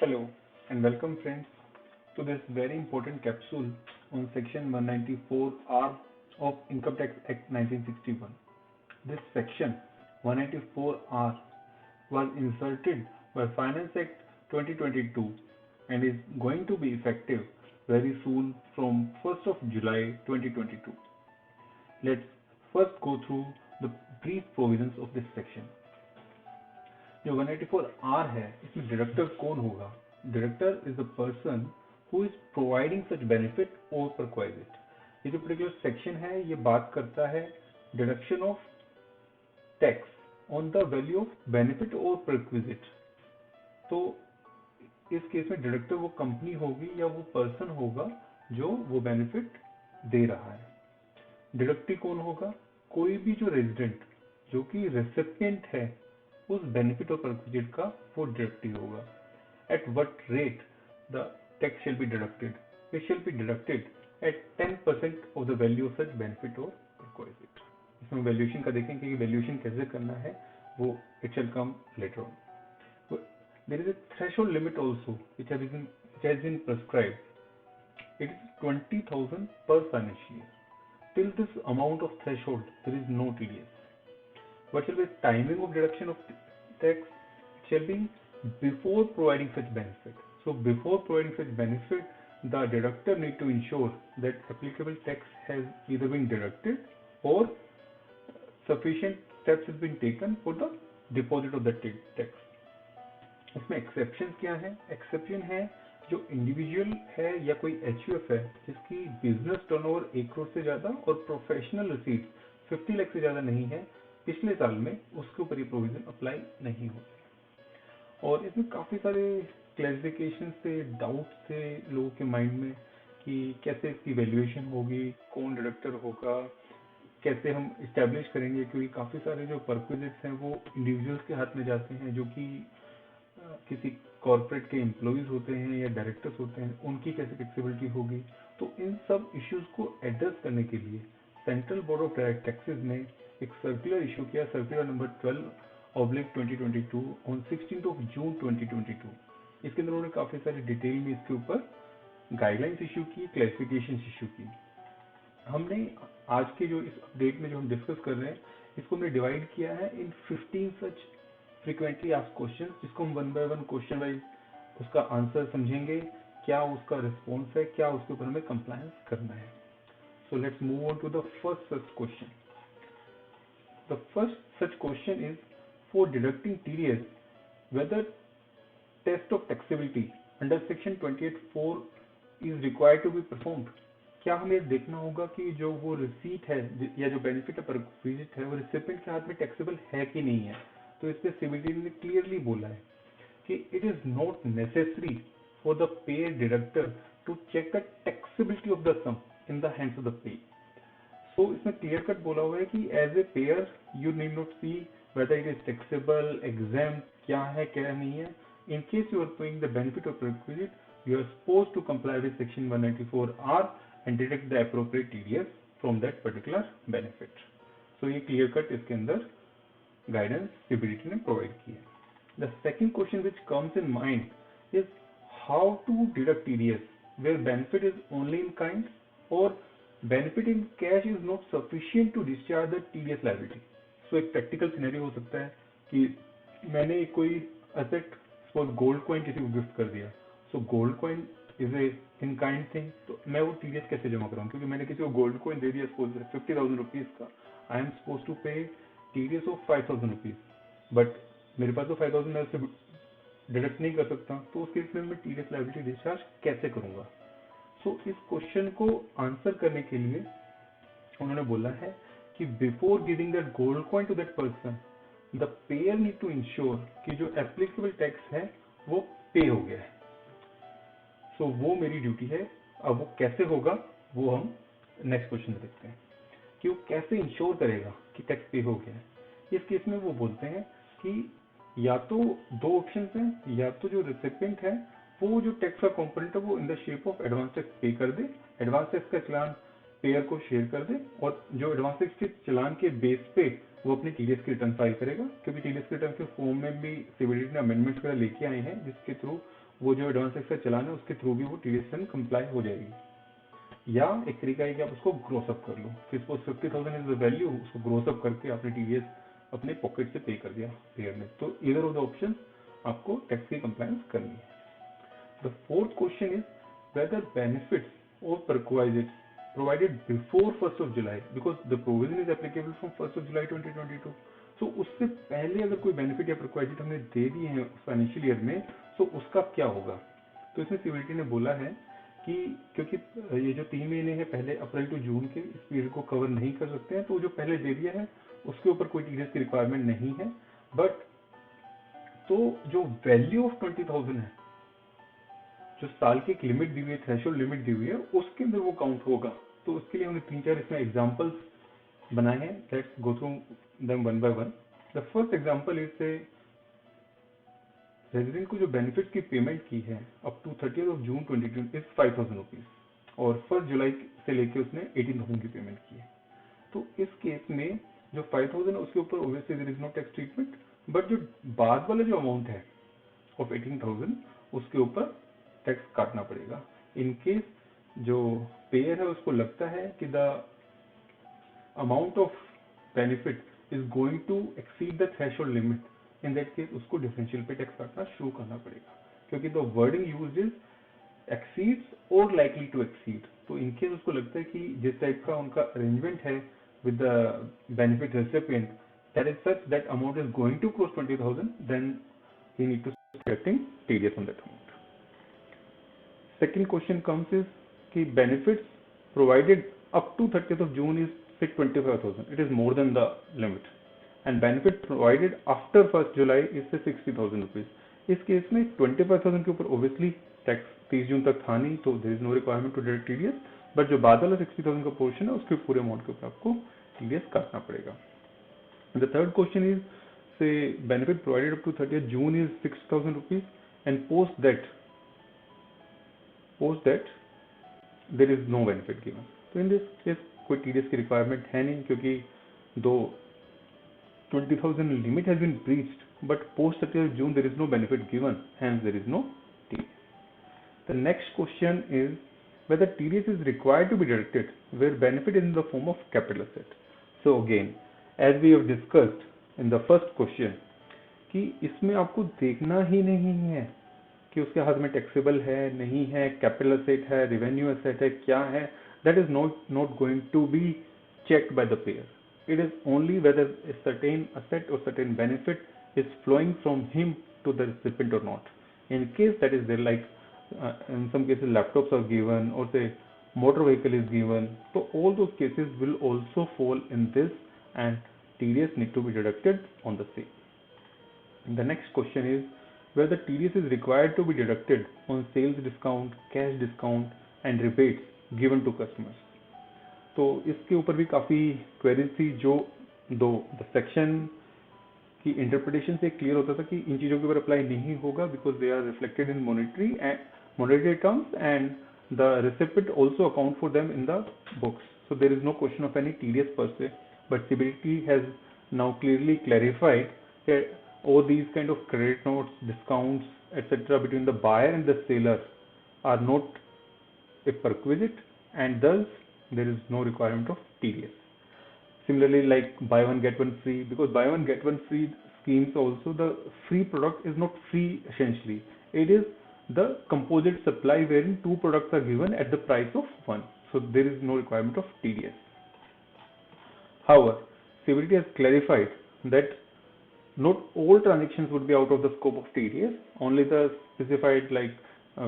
Hello and welcome friends to this very important capsule on section 194R of Income Tax Act 1961. This section 194R was inserted by Finance Act 2022 and is going to be effective very soon from 1st of July 2022. Let's first go through the brief provisions of this section. जो 184R है इसमें deductor कौन होगा? Deductor is the person who is providing such benefit और परक्वाइजिट. ये जो particular section है ये बात करता है deduction of tax on the value of benefit और परक्विजिट. तो इस केस में डिडक्टर वो कंपनी होगी या वो पर्सन होगा जो वो बेनिफिट दे रहा है. डिडक्टी कौन होगा? कोई भी जो रेजिडेंट जो कि रेसिपिएंट है उस बेनिफिट और परक्विजिट का वो डिडक्टी होगा. At what rate the tax shall be deducted? It shall be deducted at 10% of the value of such benefit और परक्विजिट. इसमें वैल्यूएशन का देखेंगे कि वैल्यूएशन कैसे करना है वो it shall come later on. There is a threshold limit also which has been prescribed. It is 20,000 per financial year. Till this amount of threshold, there is no TDS. What shall be the timing of deduction of tax? It shall be before providing such benefit. So before providing such benefit, the deductor need to ensure that applicable tax has either been deducted or sufficient steps has been taken for the deposit of that tax. इसमें exception क्या है? Exception है जो individual है या कोई HUF है जिसकी बिजनेस टर्नओवर 1 करोड़ से ज्यादा और प्रोफेशनल रिसीट 50 लाख से ज्यादा नहीं है पिछले साल में, उसके ऊपर ये प्रोविजन अप्लाई नहीं होते. और इसमें काफी सारे क्लैरिफिकेशन से डाउट थे लोगों के माइंड में कि कैसे इसकी वैल्यूएशन होगी, कौन डिडक्टर होगा, कैसे हम इस्टेब्लिश करेंगे, क्योंकि काफी सारे जो परक्विजिट्स हैं वो इंडिविजुअल्स के हाथ में जाते हैं जो कि किसी कॉर्पोरेट के एम्प्लॉइज होते हैं या डायरेक्टर्स होते हैं, उनकी कैसे टैक्सेबिलिटी होगी. तो इन सब इश्यूज को एड्रेस करने के लिए central board of direct taxes ने एक सर्कुलर इशू किया, circular number 12/2022 on 16 of June 2022. इसके अंदर उन्होंने काफी सारी डिटेल में इसके ऊपर गाइडलाइंस इशू की, क्लैरिफिकेशन इशू की. हमने आज के जो इस अपडेट में जो हम डिस्कस कर रहे हैं इसको हमने डिवाइड किया है इन 15 सच फ्रीक्वेंटली आस्क्ड क्वेश्चंस, जिसको हम one by one question wise उसका आंसर समझेंगे, क्या उसका रिस्पॉन्स है, क्या उसके ऊपर हमें कंप्लायंस करना है. So let's move on to the first such question. The first such question is for deducting TDS whether test of taxability under section 28(4) is required to be performed. क्या हमें देखना होगा कि जो वो रिसीट है या जो बेनिफिट पर विजिट है वो रिसिपेंट के हाथ में टैक्सेबल है कि नहीं है. तो इस पे सीबीडी ने क्लियरली बोला है कि it is not necessary for the payer deductor to check the taxability of the sum in the hands of the pay. So इसमें क्लियर कट बोला हुआ है कि as a payer you need not see whether it is taxable, exam क्या है क्या नहीं है. In case you are paying the benefit of requisite, you are supposed to comply with section 194R and deduct the appropriate TDS from that particular benefit. So ये clear cut इसके अंदर guidance CBDT ने provide की है. The second question which comes in mind is how to deduct TDS where benefit is only in kind or benefit in cash is not sufficient to discharge the TDS liability. So एक practical scenario हो सकता है कि मैंने कोई asset suppose gold coin किसी को gift कर दिया. So gold coin is a in kind thing, तो मैं वो टीडीएस कैसे जमा कराऊं? क्योंकि मैंने किसी को गोल्ड कॉइन दे दिया सपोज 50,000 रुपीज का, आई एम सपोज टू पे टीडीएस ऑफ 5,000 रुपीज, बट मेरे पास तो 5,000 मैं उससे डिडक्ट नहीं कर सकता. तो उस केस में मैं टीडीएस लायबिलिटी डिस्चार्ज कैसे करूंगा? सो इस क्वेश्चन को आंसर करने के लिए उन्होंने बोला है कि before giving that gold coin to that person the payer need to ensure कि जो एप्लीकेबल टैक्स है वो पे हो गया है. सो वो मेरी ड्यूटी है. अब वो कैसे होगा वो हम नेक्स्ट क्वेश्चन में देखते हैं कि वो कैसे इंश्योर करेगा कि टैक्स पे हो गया है. इस केस में वो बोलते हैं कि या तो दो ऑप्शन हैं, या तो जो रिसिपेंट है वो जो टैक्स का कॉम्पोनेंट है वो in the shape of advance tax पे कर दे, एडवांस टैक्स का चलान पेयर को शेयर कर दे, और जो एडवांस टैक्स के चलान के बेस पे वो अपनी टीडीएस की रिटर्न फाइल करेगा. क्योंकि टीडीएस की रिटर्न के फॉर्म में भी सीबीडीटी ने अमेंडमेंट्स वगैरह लेके आए हैं जिसके थ्रू वो जो एडवांस टैक्स का चलान है उसके थ्रू भी वो टीडीएस रिटर्न कंप्लाई हो जाएगी। या एक तरीका है कि आप उसको ग्रोस अप कर लो, फिर सपोज 50,000 इज द वैल्यू, उसको ग्रोस अप करके आपने टीडीएस अपने पॉकेट से पे कर दिया पेयर में। तो ईदर ऑफ द ऑप्शन आपको टैक्स की कंप्लायंस करनी है। The fourth question is whether benefits or perquisites provided before 1st of July, because the provision is applicable from 1st of July 2022. So उससे पहले अगर कोई बेनिफिट या परक्वाइजिट हमने दे दिए हैं फाइनेंशियल ईयर में, तो उसका क्या होगा। तो इसमें सीबीडीटी ने बोला है कि क्योंकि ये जो 3 महीने हैं पहले अप्रैल टू जून के, इस पीरियड को कवर नहीं कर सकते हैं, तो जो पहले दे दिया है उसके ऊपर कोई टीडीएस की रिक्वायरमेंट नहीं है। बट तो जो वैल्यू ऑफ 20,000 है, जो साल की एक लिमिट दी हुई है, थ्रेशोल्ड लिमिट दी हुई है, उसके अंदर वो काउंट होगा। तो उसके लिए हमने 3-4 इसमें एग्जांपल्स बनाए हैं। Let's go through them one by one. The first example is say resident को जो बेनिफिट की पेमेंट की है up to 30th of June 2020 is 5,000 rupees, और 1st जुलाई से लेके उसने 18,000 की पेमेंट की है। तो इस केस में जो 5,000 है उसके ऊपर obviously there is no tax treatment, but जो बाद वाला जो अमाउंट है ऑफ 18,000 उसके ऊपर टैक्स काटना पड़ेगा। इन केस जो पेयर है उसको लगता है कि the amount of benefit is going to exceed the threshold limit, in that case उसको डिफरेंशियल पे टैक्स काटना शुरू करना पड़ेगा, क्योंकि the wording used is exceeds और लाइकली टू एक्सीड। तो इन केस उसको लगता है कि जिस टाइप का उनका अरेंजमेंट है with the benefit recipient that is such that amount is going to cross 20,000, then he need to start collecting TDS on that amount. Second question comes is कि benefits provided up to 30th of June is say 25,000. It is more than the limit. And benefit provided after 1st July is say 60,000 rupees. इस case में 25,000 के ऊपर obviously tax 30 जून तक था नहीं, तो there is no requirement to deduct TDS. But जो बाद वाला 60,000 का पोर्शन है उसके पूरे अमाउंट के ऊपर आपको TDS काटना पड़ेगा। The third question is, say benefit provided up to 30th June is 6,000 rupees, and post that there is no benefit given. तो in this case कोई TDS की रिक्वायरमेंट है नहीं, क्योंकि दो 20,000 limit has been breached, but post 30th June there is no benefit given, hence there is no TDS. The next question is whether TDS is required to be deducted where benefit is in the form of capital asset. So again, as we have discussed in the first question, कि इसमें आपको देखना ही नहीं है कि उसके हाथ में टैक्सेबल है नहीं है, कैपिटल एसेट है, रेवेन्यू एसेट है, क्या है। That is not going to be checked by the payer. It is only whether a certain asset or certain benefit is flowing from him to the recipient or not. In case that is there, like in some cases laptops are given, or say motor vehicle is given, so all those cases will also fall in this, and TDS need to be deducted on the same. The next question is whether TDS is required to be deducted on sales discount, cash discount and rebates given to customers. तो इसके ऊपर भी काफ़ी queries थी, जो दो the section की interpretation से क्लियर होता था कि इन चीज़ों के ऊपर अप्लाई नहीं होगा, because they are reflected in monetary terms and the recipient also account for them in the books. So there is no question of any TDS per se, but CBDT has now clearly clarified that all these kind of credit notes, discounts, etc. between the buyer and the seller are not a perquisite, and thus there is no requirement of TDS. Similarly, like buy one get one free, because buy one get one free schemes also, the free product is not free essentially. It is the composite supply wherein two products are given at the price of one. So there is no requirement of TDS. However, CBDT has clarified that not all transactions would be out of the scope of TDS. Only the specified, like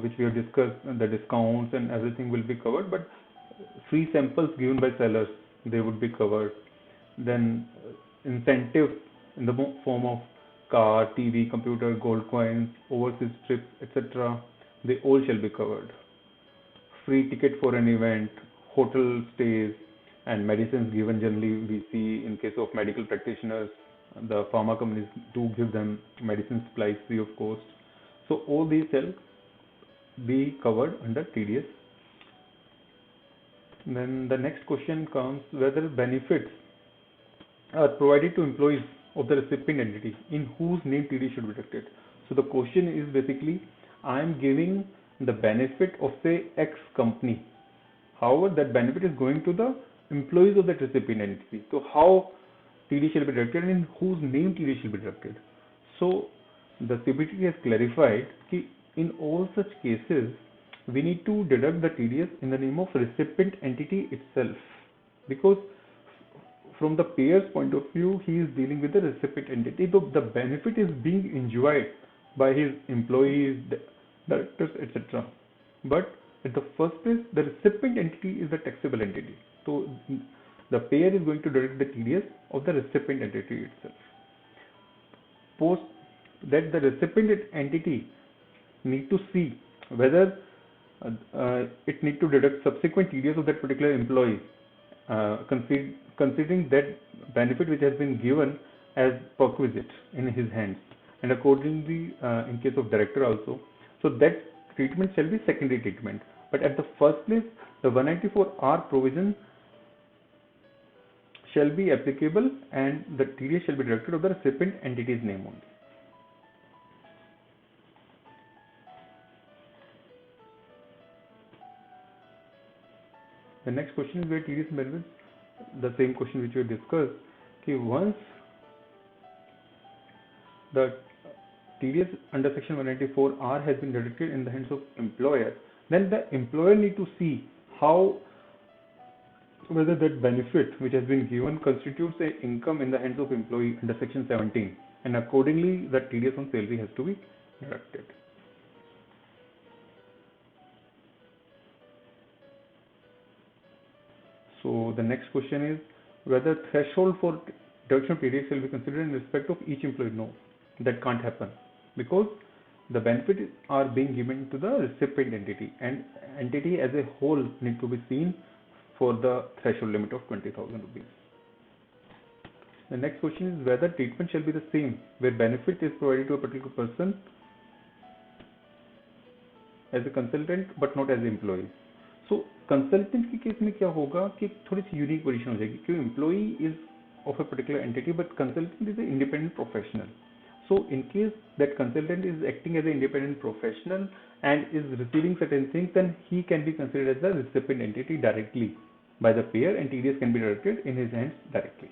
which we have discussed, the discounts and everything will be covered, but free samples given by sellers, they would be covered. Then incentive in the form of car, TV, computer, gold coins, overseas trips, etc. they all shall be covered. Free ticket for an event, hotel stays, and medicines given generally we see in case of medical practitioners. The pharma companies do give them medicine supplies free of cost. So all these shall be covered under TDS. Then the next question comes whether benefits are provided to employees of the recipient entity in whose name TDS should be deducted. So the question is basically I am giving the benefit of say X company. However, that benefit is going to the employees of that recipient entity. So how TD shall be deducted and in whose name TD shall be deducted. So the CBT has clarified that in all such cases we need to deduct the TDS in the name of recipient entity itself, because from the payer's point of view he is dealing with the recipient entity. The benefit is being enjoyed by his employees, directors, etc. But at the first place, the recipient entity is the taxable entity. So the payer is going to deduct the TDS of the recipient entity itself. Post that, the recipient entity need to see whether it need to deduct subsequent TDS of that particular employee, considering that benefit which has been given as perquisite in his hands, and accordingly in case of director also. So that treatment shall be secondary treatment. But at the first place, the 194R provision shall be applicable and the TDS shall be deducted of the recipient entity's name only. The next question is where TDS and benefits, the same question which we discussed, कि once the TDS under section 194R has been deducted in the hands of employer, then the employer need to see whether that benefit which has been given constitutes a income in the hands of employee under section 17, and accordingly the TDS on salary has to be deducted. So the next question is whether threshold for deduction of TDS shall be considered in respect of each employee. No, that can't happen, because the benefits are being given to the recipient entity, and entity as a whole need to be seen for the threshold limit of 20,000 rupees. The next question is whether treatment shall be the same where benefit is provided to a particular person as a consultant but not as an employee. So consultant के case में क्या होगा कि थोड़ी सी unique position हो जाएगी, क्योंकि employee is of a particular entity but consultant is an independent professional. So in case that consultant is acting as an independent professional and is receiving certain things, then he can be considered as the recipient entity directly by the payer and TDS can be deducted in his hands directly.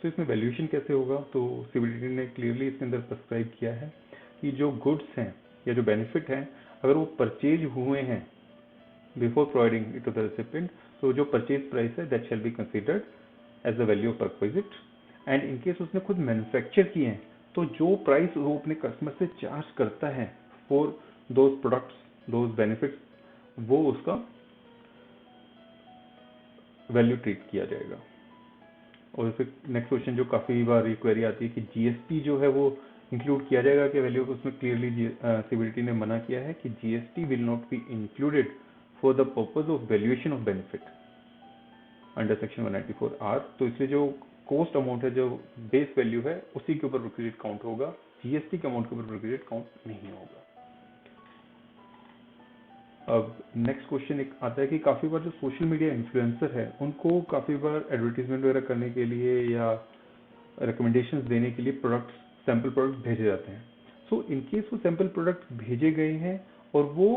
तो इसमें valuation कैसे होगा, तो CBDT ने clearly इसके अंदर prescribe किया है कि जो गुड्स हैं या जो बेनिफिट हैं अगर वो परचेज हुए हैं before providing it to the recipient, तो जो परचेज प्राइस है that shall be considered as the value of perquisite, and in case उसने खुद मैन्युफैक्चर किए हैं तो जो प्राइस वो अपने कस्टमर से चार्ज करता है for those products those benefits, वो उसका वैल्यू ट्रीट किया जाएगा. और फिर नेक्स्ट क्वेश्चन जो काफ़ी बार ये क्वेरी आती है कि जीएसटी जो है वो इंक्लूड किया जाएगा क्या वैल्यू, उसमें क्लियरली सीबीडीटी ने मना किया है कि GST will not be included for the purpose of valuation of benefit under section 194R. तो इसलिए जो कॉस्ट अमाउंट है, जो बेस वैल्यू है, उसी के ऊपर प्रोक्यूरेट काउंट होगा, जीएसटी के अमाउंट के ऊपर प्रोक्यूरेट काउंट नहीं होगा. अब नेक्स्ट क्वेश्चन एक आता है कि काफ़ी बार जो सोशल मीडिया इन्फ्लुएंसर है उनको काफ़ी बार एडवर्टीजमेंट वगैरह करने के लिए या रिकमेंडेशंस देने के लिए प्रोडक्ट्स, सैम्पल प्रोडक्ट्स भेजे जाते हैं. सो इन केस वो सैम्पल प्रोडक्ट्स भेजे गए हैं और वो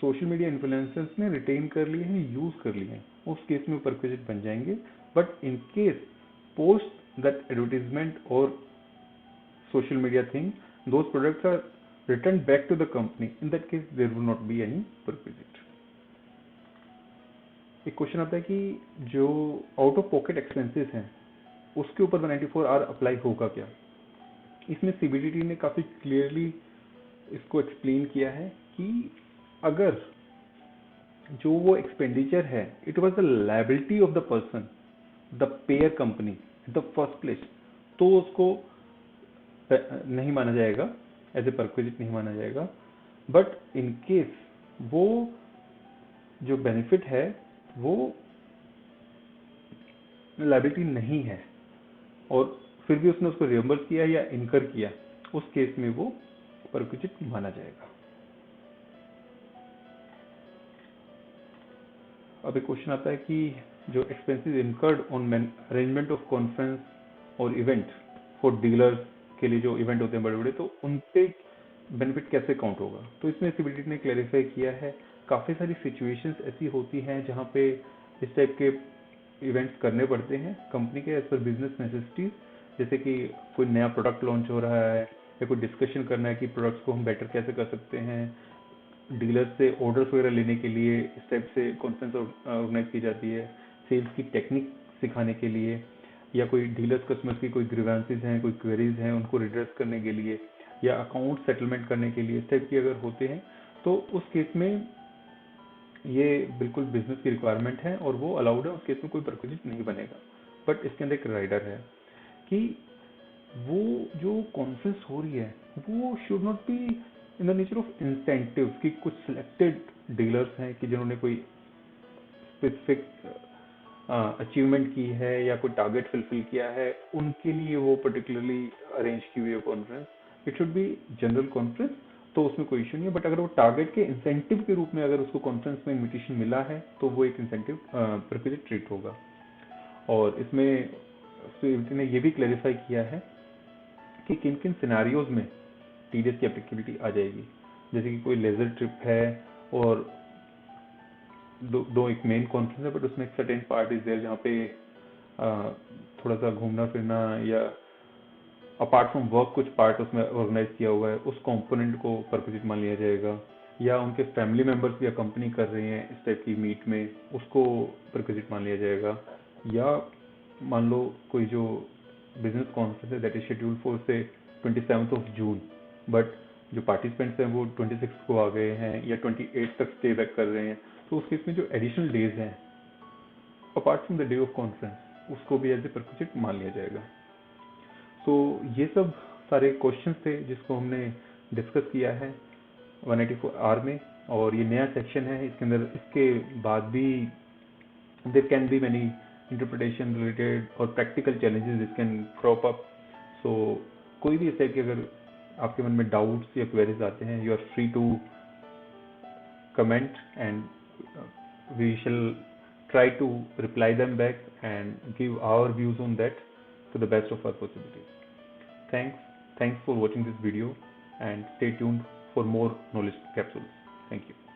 सोशल मीडिया इन्फ्लुएंसर्स ने रिटेन कर लिए हैं, यूज़ कर लिए हैं, उस केस में परक्विजिट बन जाएंगे. But in case post that advertisement और social media thing, those products are returned back to the company. In that case, there will not be any perquisite. एक क्वेश्चन आता है कि जो आउट ऑफ पॉकेट एक्सपेंसेस हैं उसके ऊपर 194R apply होगा क्या. इसमें सीबीडीटी ने काफ़ी क्लियरली इसको एक्सप्लेन किया है कि अगर जो वो एक्सपेंडिचर है it was the liability of the person, the pair company in the first place, तो उसको नहीं माना जाएगा, एज ए परक्विजिट नहीं माना जाएगा. बट इन केस वो जो बेनिफिट है वो लायबिलिटी नहीं है और फिर भी उसने उसको रियम्बर्स किया या इनकर किया, उस केस में वो परक्विजिट माना जाएगा. अब एक क्वेश्चन आता है कि जो expenses incurred on arrangement of conference और इवेंट फॉर डीलर्स के लिए जो इवेंट होते हैं बड़े बड़े, तो उन पे बेनिफिट कैसे काउंट होगा। तो इसमें सीबीडी ने क्लैरिफाई किया है काफ़ी सारी सिचुएशंस ऐसी होती हैं जहाँ पे इस टाइप के इवेंट्स करने पड़ते हैं कंपनी के एज पर बिजनेस नेसेसिटीज। जैसे कि कोई नया प्रोडक्ट लॉन्च हो रहा है या कोई डिस्कशन करना है कि प्रोडक्ट्स को हम बेटर कैसे कर सकते हैं, डीलर्स से ऑर्डर्स वगैरह लेने के लिए इस टाइप से कॉन्फ्रेंस ऑर्गेनाइज की जाती है, सेल्स की टेक्निक सिखाने के लिए, या कोई डीलर्स कस्टमर्स की कोई ग्रीवेंसेस हैं, कोई क्वेरीज हैं, उनको रिड्रेस करने के लिए, या अकाउंट सेटलमेंट करने के लिए, इस टाइप की अगर होते हैं तो उस केस में ये बिल्कुल बिजनेस की रिक्वायरमेंट है और वो अलाउड है, उस केस में कोई परक्विजिट नहीं बनेगा। बट इसके अंदर एक राइडर है कि वो जो कॉन्फ्रेंस हो रही है वो should not be in the nature of incentive कि कुछ सिलेक्टेड डीलर्स हैं कि जिन्होंने कोई स्पेसिफिक अचीवमेंट की है या कोई टारगेट फुलफिल किया है, उनके लिए वो पर्टिकुलरली अरेंज की हुई है conference. It should be general conference, तो उसमें कोई इशू नहीं है। बट अगर वो टारगेट के इंसेंटिव के रूप में अगर उसको कॉन्फ्रेंस में इन्विटेशन मिला है तो वो एक इंसेंटिव प्रिक्विजिट ट्रीट होगा। और इसमें सीबीडी ने ये भी क्लैरिफाई किया है कि किन किन सिनारियोज में टीडीएस की एप्लीकेबिलिटी आ जाएगी। जैसे कि कोई लेजर ट्रिप है और दो एक मेन कॉन्फ्रेंस है, बट उसमें एक सर्टेन पार्ट इज देयर जहाँ पे थोड़ा सा घूमना फिरना या अपार्ट फ्रॉम वर्क कुछ पार्ट उसमें ऑर्गेनाइज किया हुआ है, उस कंपोनेंट को परक्विजिट मान लिया जाएगा। या उनके फैमिली मेंबर्स भी अकम्पनी कर रहे हैं इस टाइप की मीट में, उसको परक्विजिट मान लिया जाएगा। या मान लो कोई जो बिजनेस कॉन्फ्रेंस है दैट इज शेड्यूल फॉर से 27 जून, बट जो पार्टिसिपेंट्स हैं वो 26 को आ गए हैं या 28 तक स्टे बैक कर रहे हैं, तो उस केस में जो एडिशनल डेज हैं apart from the day of conference उसको भी एज ए परक्विजिट मान लिया जाएगा। तो ये सब सारे क्वेश्चंस थे जिसको हमने डिस्कस किया है 184 आर में, और ये नया सेक्शन है। इसके अंदर इसके बाद भी there can be many interpretation related और practical challenges this can crop up. So कोई भी इस टाइप के अगर आपके मन में डाउट्स या क्वेरीज आते हैं, you are free to comment and we shall try to reply them back and give our views on that to the best of our possibilities. Thanks for watching this video and stay tuned for more knowledge capsules. Thank you.